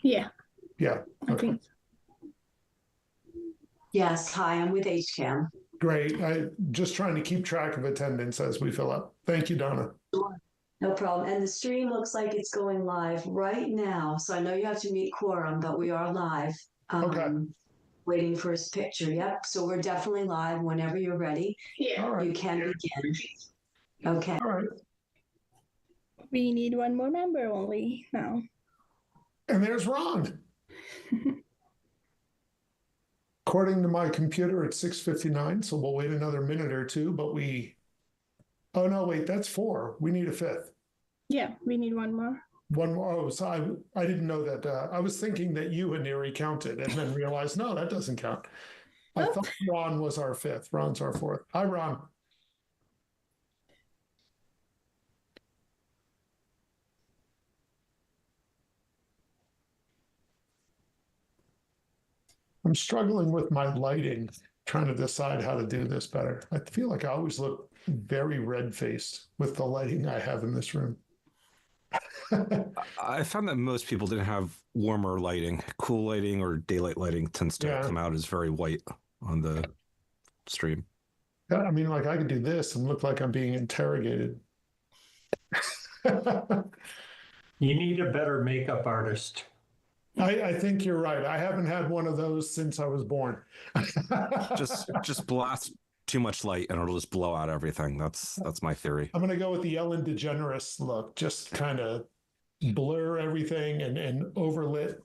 Yeah, Yeah. I Okay. think. Yes, hi, I'm with HCAM. Great. I just trying to keep track of attendance as we fill up. Thank you, Donna. Sure. No problem. And the stream looks like it's going live right now. So I know you have to meet quorum, but we are live. Okay. Waiting for his picture. Yep. So we're definitely live whenever you're ready. Yeah. All right. You can begin. Okay. All right. We need one more member only now. And there's Ron. According to my computer, it's 6:59, so we'll wait another minute or two, but oh no, wait, that's 4. We need a 5th. Yeah, we need one more. One more. Oh, so I didn't know that. I was thinking that you and Neri counted and then realized, no, that doesn't count. I thought Ron was our 5th. Ron's our 4th. Hi, Ron. I'm struggling with my lighting, trying to decide how to do this better. I feel like I always look very red-faced with the lighting I have in this room. I found that most people didn't have warmer lighting. Cool lighting or daylight lighting tends to come out as very white on the stream. Yeah, I mean, like I could do this and look like I'm being interrogated. You need a better makeup artist. I think you're right. I haven't had one of those since I was born. just blast too much light and it'll just blow out everything. That's my theory. I'm gonna go with the Ellen DeGeneres look. Just kind of blur everything and overlit.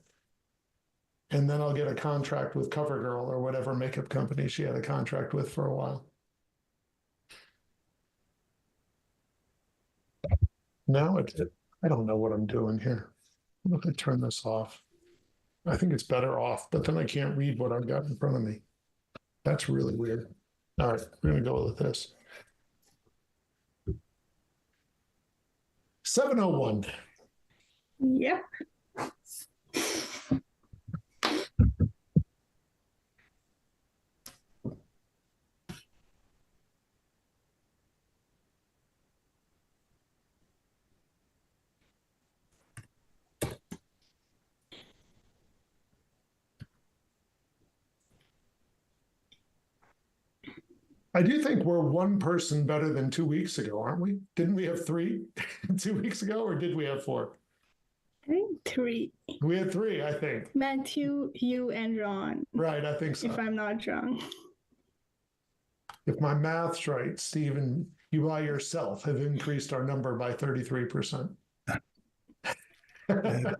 And then I'll get a contract with CoverGirl or whatever makeup company she had a contract with for a while. Now I don't know what I'm doing here. I'm going to turn this off. I think it's better off, but then I can't read what I've got in front of me. That's really weird. All right, we're going to go with this. 7:01. Yep. I do think we're one person better than 2 weeks ago, aren't we? Didn't we have 3 2 weeks ago, or did we have 4? I think 3. We had 3, I think. Matthew, you, and Ron. Right, I think so. If I'm not wrong. If my math's right, Stephen, you by yourself have increased our number by 33%. I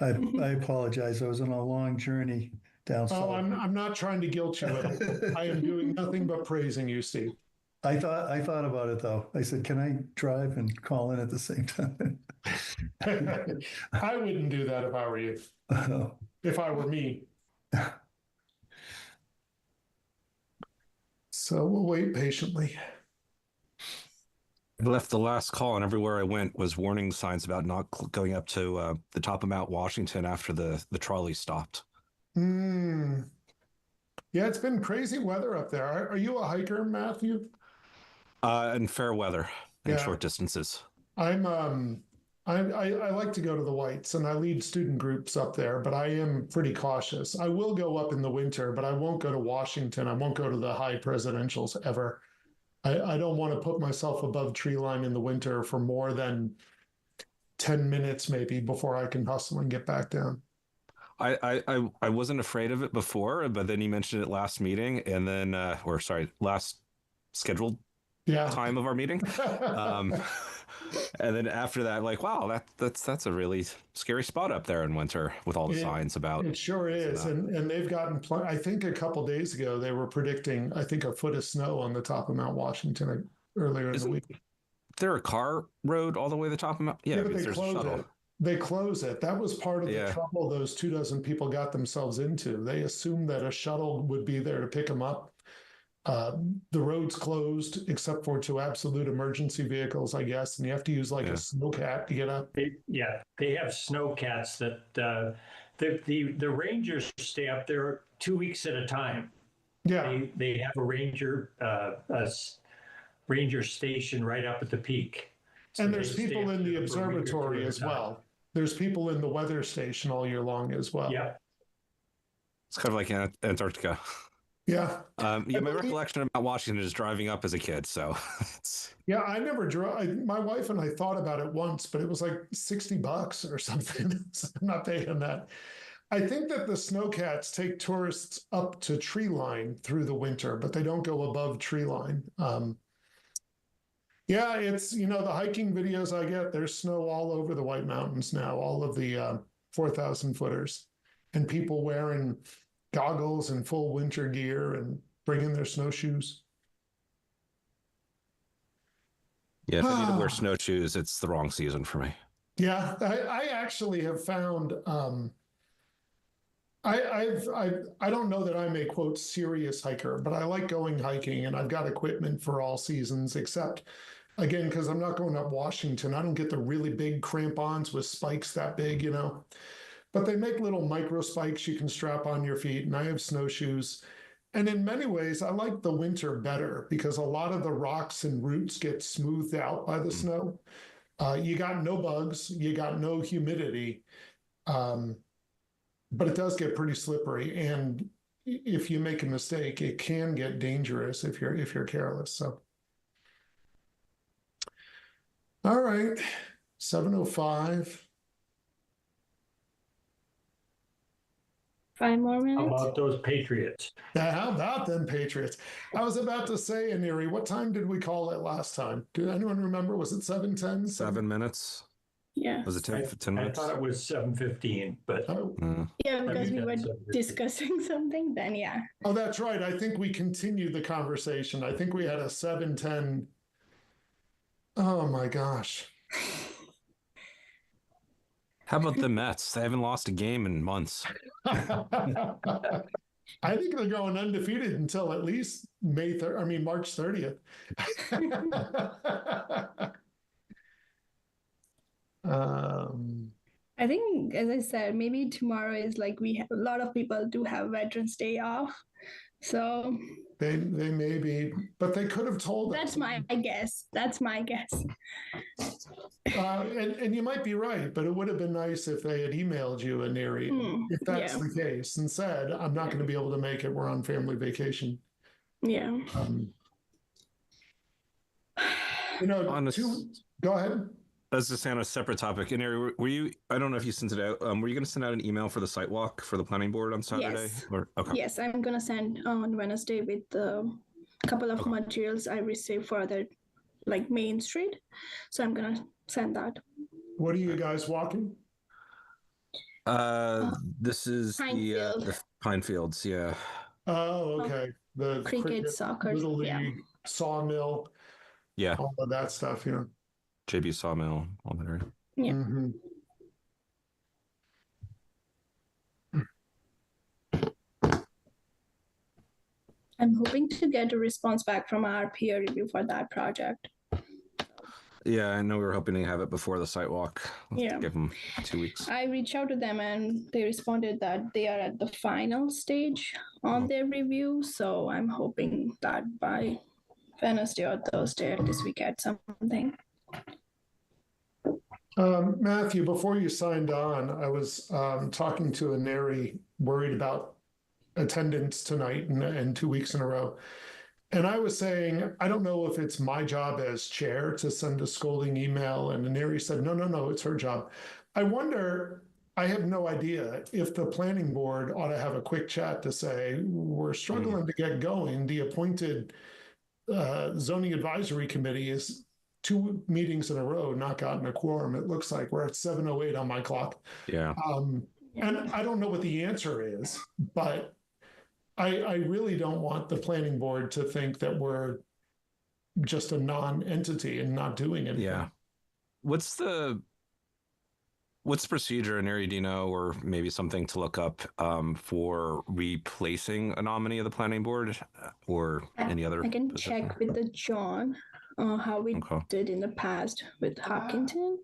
apologize. I was on a long journey down south. Oh, I'm not trying to guilt you at all. I am doing nothing but praising you, Steve. I thought about it though. I said, can I drive and call in at the same time? I wouldn't do that if I were you. If I were me. So we'll wait patiently. I left the last call, and everywhere I went was warning signs about not going up to the top of Mount Washington after the trolley stopped. Yeah, it's been crazy weather up there. Are you a hiker, Matthew? And fair weather and short distances. I like to go to the Whites, and I lead student groups up there, but I am pretty cautious. I will go up in the winter, but I won't go to Washington. I won't go to the high presidentials ever. I don't want to put myself above tree line in the winter for more than 10 minutes maybe before I can hustle and get back down. I wasn't afraid of it before, but then you mentioned it last meeting, and then last scheduled time of our meeting. And then after that, like, wow, that's a really scary spot up there in winter with all the signs about. It sure is, and they've gotten. I think a couple days ago they were predicting, I think, a foot of snow on the top of Mount Washington earlier in the week. There a car road all the way to the top of Mount? Yeah, but they close it. They close it. That was part of the trouble those 24 people got themselves into. They assumed that a shuttle would be there to pick them up. The road's closed except for to absolute emergency vehicles, I guess, and you have to use like a snowcat to get up. They have snowcats that the rangers stay up there 2 weeks at a time. Yeah, they have a ranger station right up at the peak. So and there's people in the observatory as well. there's people in the weather station all year long as well. Yeah. It's kind of like Antarctica. Yeah. Yeah, my recollection about Washington is driving up as a kid. So it's Yeah, I never drove. My wife and I thought about it once, but it was like $60 or something. So I'm not paying that. I think that the snowcats take tourists up to tree line through the winter, but they don't go above tree line. Yeah, it's, the hiking videos I get, there's snow all over the White Mountains now, all of the 4,000 footers, and people wearing goggles and full winter gear and bringing their snowshoes. yeah. If I need to wear snowshoes, it's the wrong season for me. Yeah, I actually have found I don't know that I'm a quote serious hiker, but I like going hiking and I've got equipment for all seasons, except again, because I'm not going up Washington. I don't get the really big crampons with spikes that big, but they make little micro spikes you can strap on your feet, and I have snowshoes. And in many ways, I like the winter better because a lot of the rocks and roots get smoothed out by the snow. You got no bugs, you got no humidity. But it does get pretty slippery, and if you make a mistake, it can get dangerous if you're careless. So, all right, 7:05. 5 more How minutes. about those Patriots? Now, how about them Patriots? I was about to say, Aneri, what time did we call it last time? Did anyone remember? Was it 7:10? 7 minutes. Yeah. Was it 10, 10 I minutes? thought it was 7:15, but Oh, Yeah, because we were that's okay. discussing something. Then yeah. oh, that's right. I think we continued the conversation. I think we had a 7:10. Oh my gosh. How about the Mets? They haven't lost a game in months. I think they're going undefeated until at least March 30th. I think, as I said, maybe tomorrow is like a lot of people do have Veterans Day off, so they may be, but they could have told us. that's my guess. That's my guess. And you might be right, but it would have been nice if they had emailed you, Aneri, if that's yeah. the case, and said, "I'm not going to be able to make it. We're on family vacation." Yeah. Go ahead. As just on a separate topic, and were you? I don't know if you sent it out. Were you going to send out an email for the site walk for the planning board on Saturday? Yes. Okay. Yes, I'm gonna send on Wednesday with a couple of materials I received for the Main Street. So I'm gonna send that. What are you guys walking? This is the Pine Fields. Yeah. Oh, okay. The Cricket, soccer, Little League, yeah. Sawmill, Yeah. all of that stuff. Yeah. JB Sawmill, all that area. Yeah. Mhm. I'm hoping to get a response back from our peer review for that project. Yeah, I know we were hoping to have it before the site walk. Yeah. Give them 2 weeks. I reached out to them and they responded that they are at the final stage on their review. So I'm hoping that by Wednesday or Thursday at least we get something. Matthew, before you signed on, I was talking to Aneri, worried about attendance tonight and 2 weeks in a row. And I was saying, I don't know if it's my job as chair to send a scolding email. And Aneri said, no, it's her job. I wonder, I have no idea if the planning board ought to have a quick chat to say, we're struggling to get going. The appointed zoning advisory committee is 2 meetings in a row, not gotten a quorum. It looks like we're at 7:08 on my clock. Yeah. And I don't know what the answer is, but I really don't want the planning board to think that we're just a non-entity and not doing anything. Yeah. What's the procedure in Area Dino, or maybe something to look up for replacing a nominee of the planning board or any other? I can position? check with the John how we did in the past with Hopkinton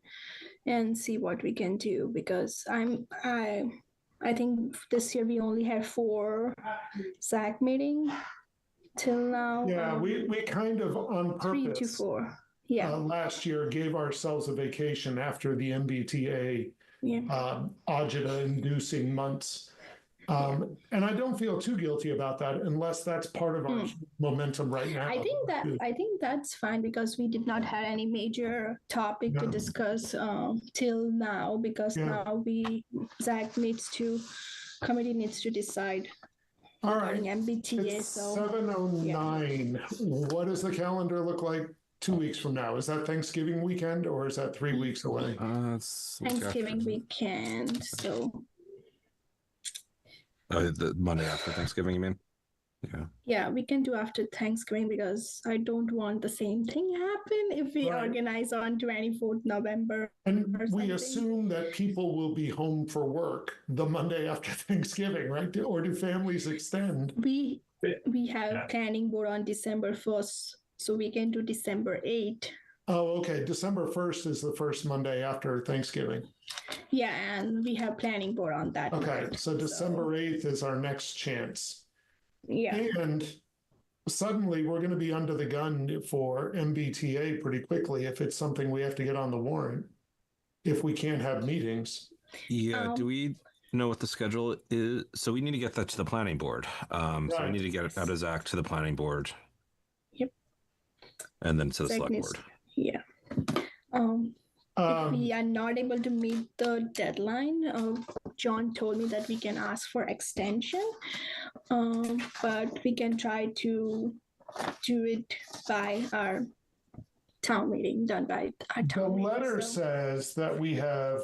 and see what we can do, because I think this year we only had 4 SAC meetings till now. Yeah, we kind of on 3 purpose to 4. Yeah. last year gave ourselves a vacation after the MBTA agita-inducing months. And I don't feel too guilty about that unless that's part of our momentum right now. I think that's fine because we did not have any major topic to discuss till now, because now committee needs to decide. All right. MBTA. It's 7:09. What does the calendar look like 2 weeks from now? Is that Thanksgiving weekend or is that 3 weeks away? Thanksgiving weekend. So. The Monday after Thanksgiving, you mean? Yeah, we can do after Thanksgiving because I don't want the same thing happen if we organize on 24th November. And we assume that people will be home for work the Monday after Thanksgiving, right? Or do families extend? We have planning board on December 1st, so we can do December 8th. Oh, okay. December 1st is the first Monday after Thanksgiving. Yeah, and we have planning board on that. Okay, so December 8th is our next chance. Yeah. And suddenly we're going to be under the gun for MBTA pretty quickly if it's something we have to get on the warrant, if we can't have meetings. Yeah, do we know what the schedule is? So we need to get that to the planning board. So we need to get it out of Zach to the planning board. Yep. And then to the select board. Yeah. If we are not able to meet the deadline, John told me that we can ask for extension, but we can try to do it by our town meeting, done by our town meeting. The letter says that we have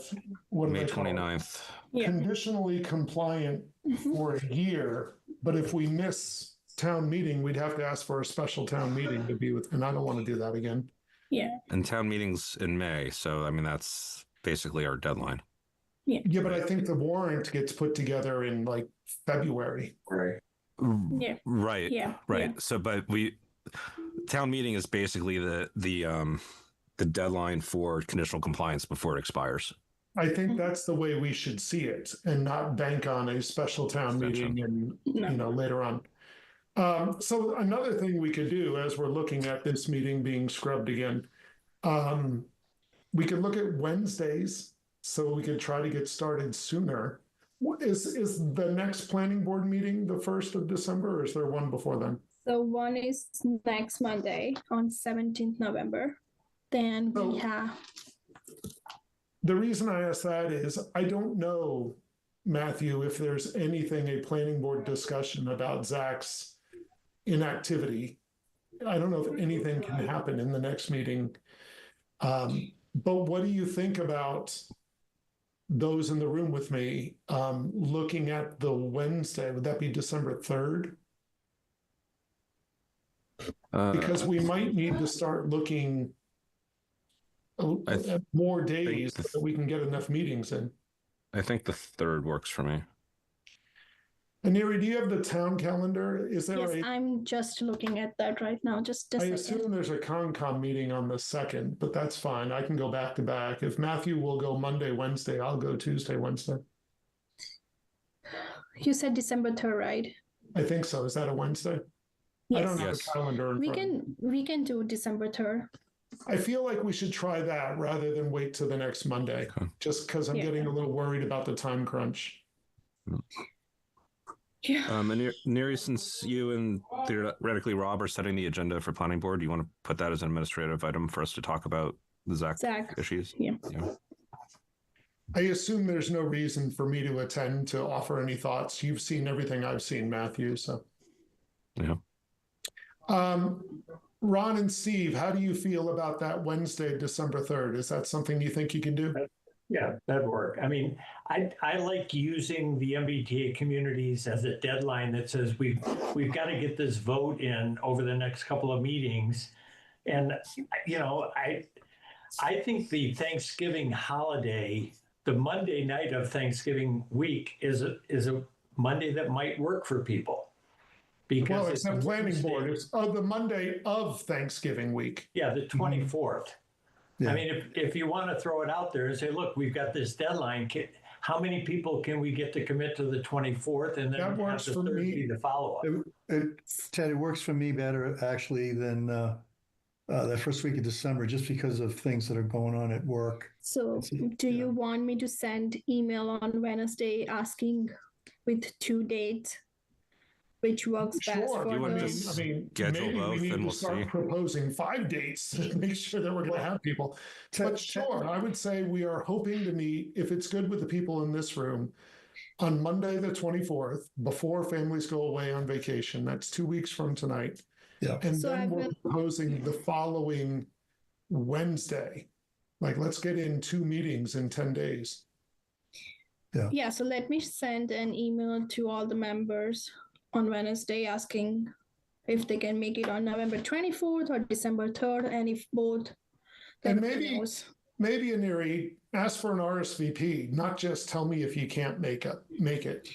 May 29th. Conditionally compliant for a year, but if we miss town meeting, we'd have to ask for a special town meeting to be with, and I don't want to do that again. Yeah. And town meetings in May. So, I mean, that's basically our deadline. Yeah, but I think the warrant gets put together in like February. Right. Yeah. Right. Yeah. Right. Yeah. So, but town meeting is basically the deadline for conditional compliance before it expires. I think that's the way we should see it and not bank on a special town meeting and, later on. So another thing we could do as we're looking at this meeting being scrubbed again, we could look at Wednesdays so we could try to get started sooner. Is the next planning board meeting the 1st of December or is there one before then? So one is next Monday on 17th November. Then we have... The reason I ask that is I don't know, Matthew, if there's anything, a planning board discussion about Zach's inactivity. I don't know if anything can happen in the next meeting. But what do you think about those in the room with me looking at the Wednesday? Would that be December 3rd? Because we might need to start looking at more days so that we can get enough meetings in. I think the 3rd works for me. Aneri, do you have the town calendar? Is there Yes, I'm just looking at that right now. Just a second. Assume there's a Concom meeting on the 2nd, but that's fine. I can go back to back. If Matthew will go Monday, Wednesday, I'll go Tuesday, Wednesday. You said December 3rd, right? I think so. Is that a Wednesday? Yes. I don't have a calendar in front. We can do December 3rd. I feel like we should try that rather than wait till the next Monday, just because I'm getting a little worried about the time crunch. Yeah. And Neri, since you and theoretically Rob are setting the agenda for planning board, do you want to put that as an administrative item for us to talk about the Zach issues? Yeah. I assume there's no reason for me to attend to offer any thoughts. You've seen everything I've seen, Matthew, so. Yeah. Ron and Steve, how do you feel about that Wednesday, December 3rd? Is that something you think you can do? Yeah, that'd work. I mean, I like using the MBTA communities as a deadline that says we've got to get this vote in over the next couple of meetings. And, I think the Thanksgiving holiday, the Monday night of Thanksgiving week is a Monday that might work for people. Because it's a planning board. It's the Monday of Thanksgiving week. Yeah, the 24th. Yeah. I mean, if you want to throw it out there and say, look, we've got this deadline, how many people can we get to commit to the 24th and then have the 3rd be the follow-up? Ted, it works for me better actually than that first week of December, just because of things that are going on at work. So do you want me to send email on Wednesday asking with 2 dates, which works best Sure. for You want to those? just I mean, schedule maybe we both need and to we'll start see. proposing 5 dates to make sure that we're going to have people. But sure, I would say we are hoping to meet, if it's good with the people in this room, on Monday, the 24th, before families go away on vacation. That's 2 weeks from tonight. Yeah. And So then I've we're been- proposing the following Wednesday. Like, let's get in 2 meetings in 10 days. Yeah, so let me send an email to all the members on Wednesday asking if they can make it on November 24th or December 3rd, and if both, then And who maybe, knows? maybe Aneri, ask for an RSVP, not just tell me if you can't make it.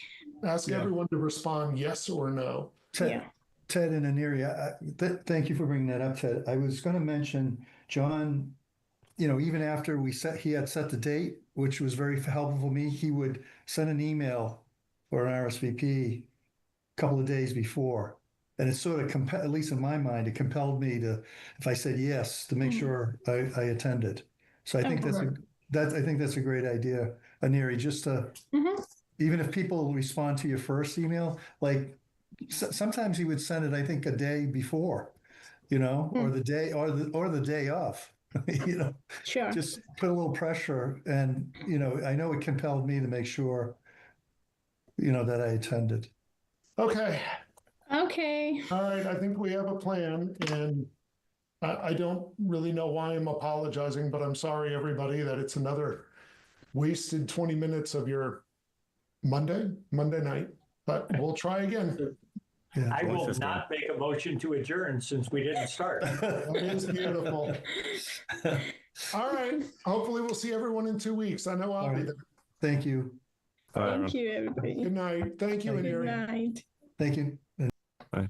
Ask Yeah. everyone to respond yes or no. Yeah. Ted and Aneri, thank you for bringing that up, Ted. I was going to mention John, even after he had set the date, which was very helpful for me, he would send an email or an RSVP a couple of days before. And it sort of, at least in my mind, it compelled me to, if I said yes, to make sure I attended. So I think Okay. I think that's a great idea, Aneri, just to, even if people respond to your first email, like sometimes he would send it, I think, a day before, or the day or the day of, Sure. just put a little pressure. And, I know it compelled me to make sure, that I attended. Okay. Okay. All right. I think we have a plan, and I don't really know why I'm apologizing, but I'm sorry, everybody, that it's another wasted 20 minutes of your Monday night, but we'll try again. Yeah. I will 1:15. not make a motion to adjourn since we didn't start. That is beautiful. All right. Hopefully we'll see everyone in 2 weeks. I know I'll be there. Thank you. Bye, Thank everyone. you, everybody. Good night. Thank you, Thank you. Good Aneri. night. Thank you. Bye.